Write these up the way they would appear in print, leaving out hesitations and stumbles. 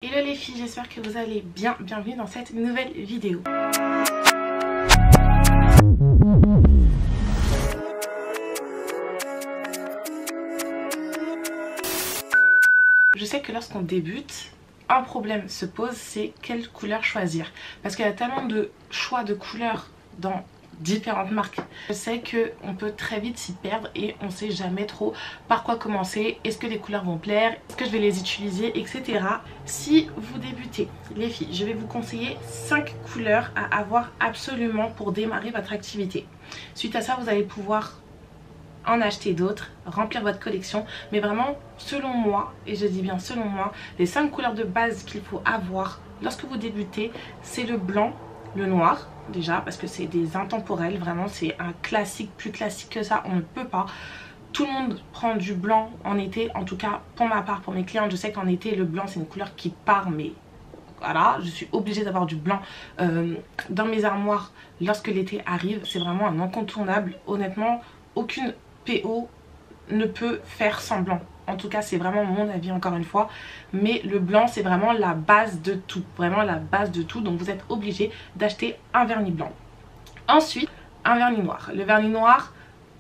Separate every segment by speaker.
Speaker 1: Hello les filles, j'espère que vous allez bien. Bienvenue dans cette nouvelle vidéo. Je sais que lorsqu'on débute, un problème se pose, c'est quelle couleur choisir. Parce qu'il y a tellement de choix de couleurs dans différentes marques. Je sais qu'on peut très vite s'y perdre et on sait jamais trop par quoi commencer. Est-ce que les couleurs vont plaire? Est-ce que je vais les utiliser, etc. Si vous débutez, les filles, je vais vous conseiller 5 couleurs à avoir absolument pour démarrer votre activité. Suite à ça, vous allez pouvoir en acheter d'autres, remplir votre collection, mais vraiment selon moi, et je dis bien selon moi, les 5 couleurs de base qu'il faut avoir lorsque vous débutez, c'est le blanc, le noir déjà, parce que c'est des intemporels, vraiment c'est un classique, plus classique que ça on ne peut pas. Tout le monde prend du blanc en été, en tout cas pour ma part, pour mes clientes, je sais qu'en été le blanc c'est une couleur qui part, mais voilà, je suis obligée d'avoir du blanc dans mes armoires lorsque l'été arrive. C'est vraiment un incontournable, honnêtement aucune PO ne peut faire sans blanc. En tout cas c'est vraiment mon avis encore une fois, mais le blanc c'est vraiment la base de tout, vraiment la base de tout, donc vous êtes obligé d'acheter un vernis blanc. Ensuite un vernis noir. Le vernis noir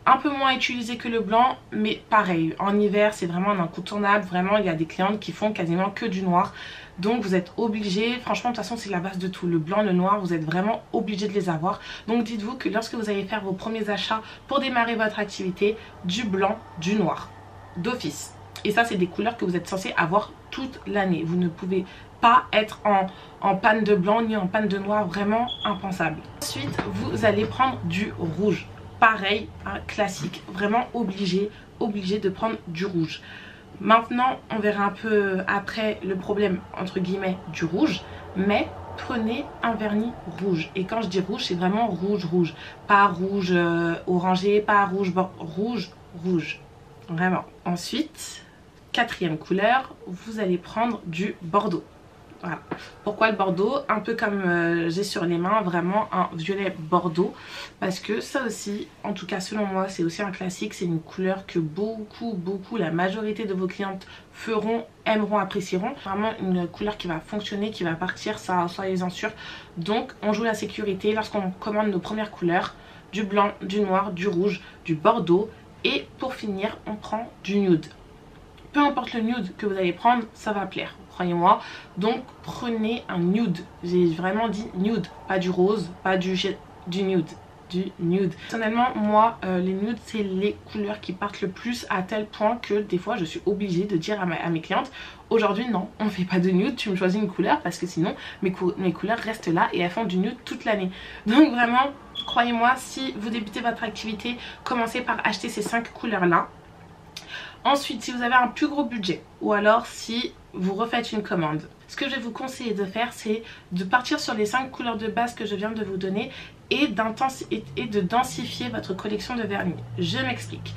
Speaker 1: un peu moins utilisé que le blanc, mais pareil en hiver c'est vraiment un incontournable. Vraiment il y a des clientes qui font quasiment que du noir, donc vous êtes obligé, franchement de toute façon c'est la base de tout, le blanc, le noir, vous êtes vraiment obligé de les avoir. Donc dites-vous que lorsque vous allez faire vos premiers achats pour démarrer votre activité, du blanc, du noir d'office. Et ça c'est des couleurs que vous êtes censé avoir toute l'année. Vous ne pouvez pas être en panne de blanc ni en panne de noir, vraiment impensable. Ensuite vous allez prendre du rouge. Pareil, un classique, vraiment obligé de prendre du rouge. Maintenant on verra un peu après le problème entre guillemets du rouge, mais prenez un vernis rouge. Et quand je dis rouge, c'est vraiment rouge rouge, pas rouge orangé, pas rouge rouge rouge, vraiment. Ensuite, quatrième couleur, vous allez prendre du bordeaux. Voilà. Pourquoi le bordeaux? Un peu comme j'ai sur les mains, vraiment un violet bordeaux, parce que ça aussi, en tout cas selon moi, c'est aussi un classique. C'est une couleur que beaucoup, la majorité de vos clientes feront, aimeront, apprécieront. Vraiment une couleur qui va fonctionner, qui va partir, ça soyez-en sûrs. Donc on joue la sécurité lorsqu'on commande nos premières couleurs, du blanc, du noir, du rouge, du bordeaux, et pour finir on prend du nude. Peu importe le nude que vous allez prendre, ça va plaire, croyez-moi. Donc prenez un nude. J'ai vraiment dit nude, pas du rose, pas du nude. Du nude. Personnellement, moi, les nudes, c'est les couleurs qui partent le plus, à tel point que des fois, je suis obligée de dire à mes clientes, aujourd'hui, non, on fait pas de nude, tu me choisis une couleur, parce que sinon, mes couleurs restent là et elles font du nude toute l'année. Donc vraiment, croyez-moi, si vous débutez votre activité, commencez par acheter ces 5 couleurs-là. Ensuite, si vous avez un plus gros budget ou alors si vous refaites une commande, ce que je vais vous conseiller de faire, c'est de partir sur les 5 couleurs de base que je viens de vous donner et de densifier votre collection de vernis. Je m'explique.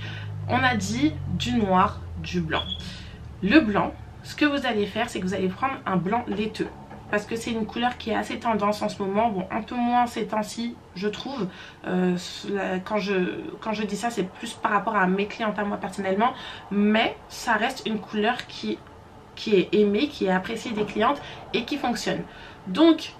Speaker 1: On a dit du noir, du blanc. Le blanc, ce que vous allez faire, c'est que vous allez prendre un blanc laiteux. Parce que c'est une couleur qui est assez tendance en ce moment, bon un peu moins ces temps-ci je trouve, quand je dis ça c'est plus par rapport à mes clientes à moi personnellement, mais ça reste une couleur qui est aimée, qui est appréciée des clientes et qui fonctionne. Donc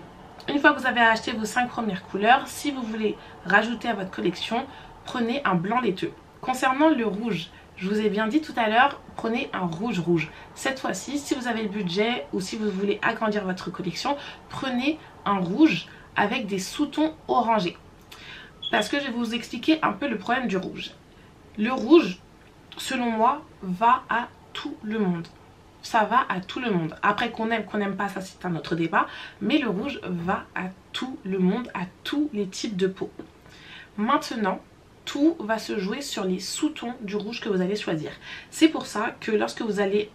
Speaker 1: une fois que vous avez acheté vos 5 premières couleurs, si vous voulez rajouter à votre collection, prenez un blanc laiteux. Concernant le rouge, je vous ai bien dit tout à l'heure, prenez un rouge rouge. Cette fois-ci, si vous avez le budget ou si vous voulez agrandir votre collection, prenez un rouge avec des sous-tons orangés. Parce que je vais vous expliquer un peu le problème du rouge. Le rouge, selon moi, va à tout le monde. Ça va à tout le monde. Après qu'on n'aime pas, ça c'est un autre débat. Mais le rouge va à tout le monde, à tous les types de peau. Maintenant, tout va se jouer sur les sous-tons du rouge que vous allez choisir. C'est pour ça que lorsque vous allez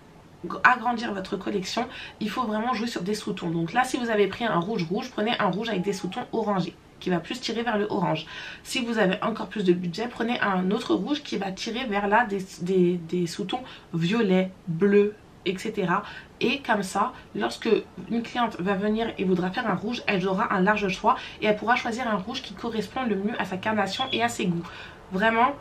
Speaker 1: agrandir votre collection, il faut vraiment jouer sur des sous-tons. Donc là, si vous avez pris un rouge rouge, prenez un rouge avec des sous-tons orangés qui va plus tirer vers le orange. Si vous avez encore plus de budget, prenez un autre rouge qui va tirer vers là des sous-tons violets, bleus, etc. Et comme ça, lorsque une cliente va venir et voudra faire un rouge, elle aura un large choix et elle pourra choisir un rouge qui correspond le mieux à sa carnation et à ses goûts. Vraiment,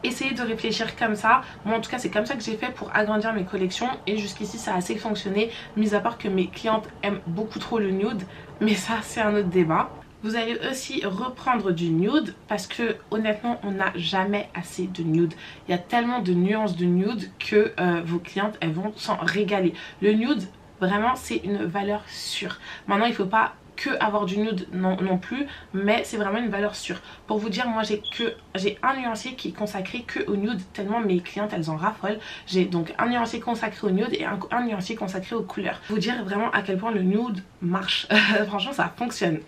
Speaker 1: essayez de réfléchir comme ça. Moi en tout cas c'est comme ça que j'ai fait pour agrandir mes collections et jusqu'ici ça a assez fonctionné, mis à part que mes clientes aiment beaucoup trop le nude, mais ça c'est un autre débat. Vous allez aussi reprendre du nude parce que honnêtement on n'a jamais assez de nude. Il y a tellement de nuances de nude que vos clientes elles vont s'en régaler. Le nude vraiment c'est une valeur sûre. Maintenant il ne faut pas que avoir du nude non plus, mais c'est vraiment une valeur sûre. Pour vous dire, moi j'ai un nuancier qui est consacré que au nude, tellement mes clientes elles en raffolent. J'ai donc un nuancier consacré au nude et un nuancier consacré aux couleurs. Vous dire vraiment à quel point le nude marche. Franchement ça fonctionne.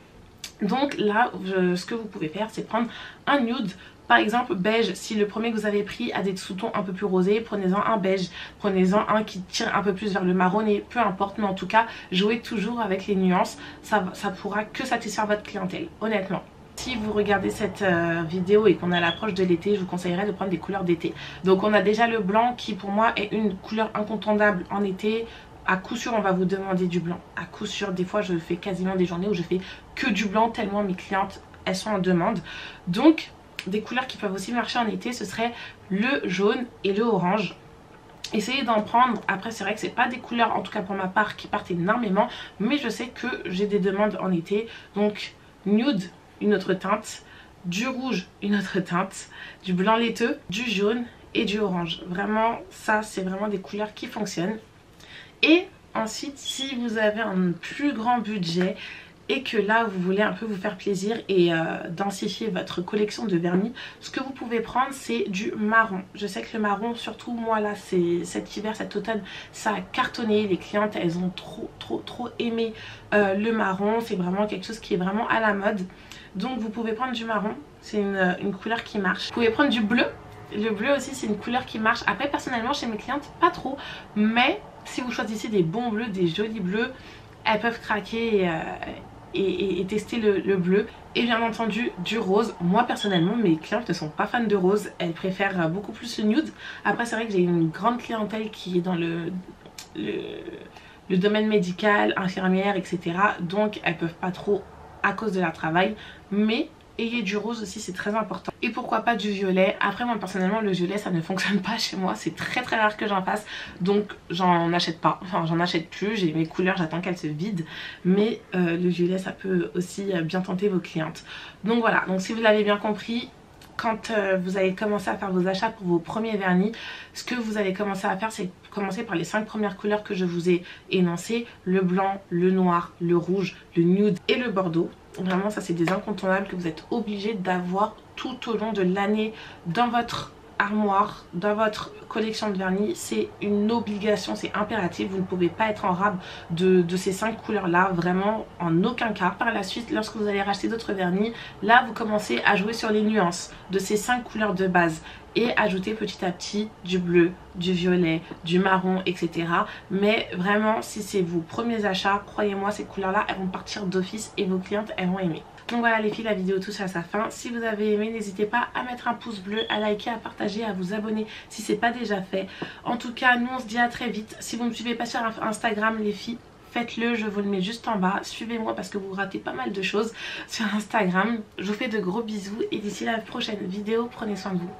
Speaker 1: Donc là ce que vous pouvez faire c'est prendre un nude. Par exemple beige, si le premier que vous avez pris a des sous-tons un peu plus rosés, prenez-en un beige, prenez-en un qui tire un peu plus vers le marronné, peu importe, mais en tout cas jouez toujours avec les nuances, ça pourra que satisfaire votre clientèle, honnêtement. Si vous regardez cette vidéo et qu'on est à l'approche de l'été, je vous conseillerais de prendre des couleurs d'été. Donc on a déjà le blanc qui pour moi est une couleur incontournable en été. À coup sûr on va vous demander du blanc, à coup sûr. Des fois je fais quasiment des journées où je fais que du blanc tellement mes clientes elles sont en demande. Donc des couleurs qui peuvent aussi marcher en été, ce serait le jaune et le orange. Essayez d'en prendre. Après c'est vrai que c'est pas des couleurs, en tout cas pour ma part, qui partent énormément, mais je sais que j'ai des demandes en été. Donc nude, une autre teinte, du rouge, une autre teinte, du blanc laiteux, du jaune et du orange. Vraiment ça c'est vraiment des couleurs qui fonctionnent. Et ensuite si vous avez un plus grand budget et que là vous voulez un peu vous faire plaisir et densifier votre collection de vernis, ce que vous pouvez prendre c'est du marron. Je sais que le marron, surtout moi là, c'est cet hiver, cet automne, ça a cartonné. Les clientes elles ont trop aimé le marron. C'est vraiment quelque chose qui est vraiment à la mode. Donc vous pouvez prendre du marron, c'est une couleur qui marche. Vous pouvez prendre du bleu. Le bleu aussi c'est une couleur qui marche. Après personnellement chez mes clientes pas trop, mais si vous choisissez des bons bleus, des jolis bleus, elles peuvent craquer et tester le bleu. Et bien entendu du rose. Moi personnellement mes clientes ne sont pas fans de rose, elles préfèrent beaucoup plus le nude. Après c'est vrai que j'ai une grande clientèle qui est dans le domaine médical, infirmière, etc. Donc elles peuvent pas trop à cause de leur travail, mais ayez du rose aussi, c'est très important. Et pourquoi pas du violet. Après moi personnellement le violet ça ne fonctionne pas chez moi, c'est très rare que j'en fasse, donc j'en achète pas, enfin j'en achète plus. J'ai mes couleurs, j'attends qu'elles se vident, mais le violet ça peut aussi bien tenter vos clientes. Donc voilà, donc si vous l'avez bien compris, quand vous allez commencer à faire vos achats pour vos premiers vernis, ce que vous allez commencer à faire c'est commencer par les 5 premières couleurs que je vous ai énoncées: le blanc, le noir, le rouge, le nude et le bordeaux. Vraiment ça c'est des incontournables que vous êtes obligés d'avoir tout au long de l'année dans votre armoire, dans votre collection de vernis. C'est une obligation, c'est impératif. Vous ne pouvez pas être en rab de ces 5 couleurs là, vraiment en aucun cas. Par la suite lorsque vous allez racheter d'autres vernis, là vous commencez à jouer sur les nuances de ces 5 couleurs de base et ajouter petit à petit du bleu, du violet, du marron, etc. Mais vraiment si c'est vos premiers achats, croyez-moi ces couleurs là elles vont partir d'office et vos clientes elles vont aimer. Donc voilà les filles, la vidéo touche à sa fin. Si vous avez aimé, n'hésitez pas à mettre un pouce bleu, à liker, à partager, à vous abonner si c'est pas déjà fait. En tout cas nous on se dit à très vite. Si vous ne me suivez pas sur Instagram les filles, faites-le, je vous le mets juste en bas. Suivez-moi parce que vous ratez pas mal de choses sur Instagram. Je vous fais de gros bisous et d'ici la prochaine vidéo, prenez soin de vous.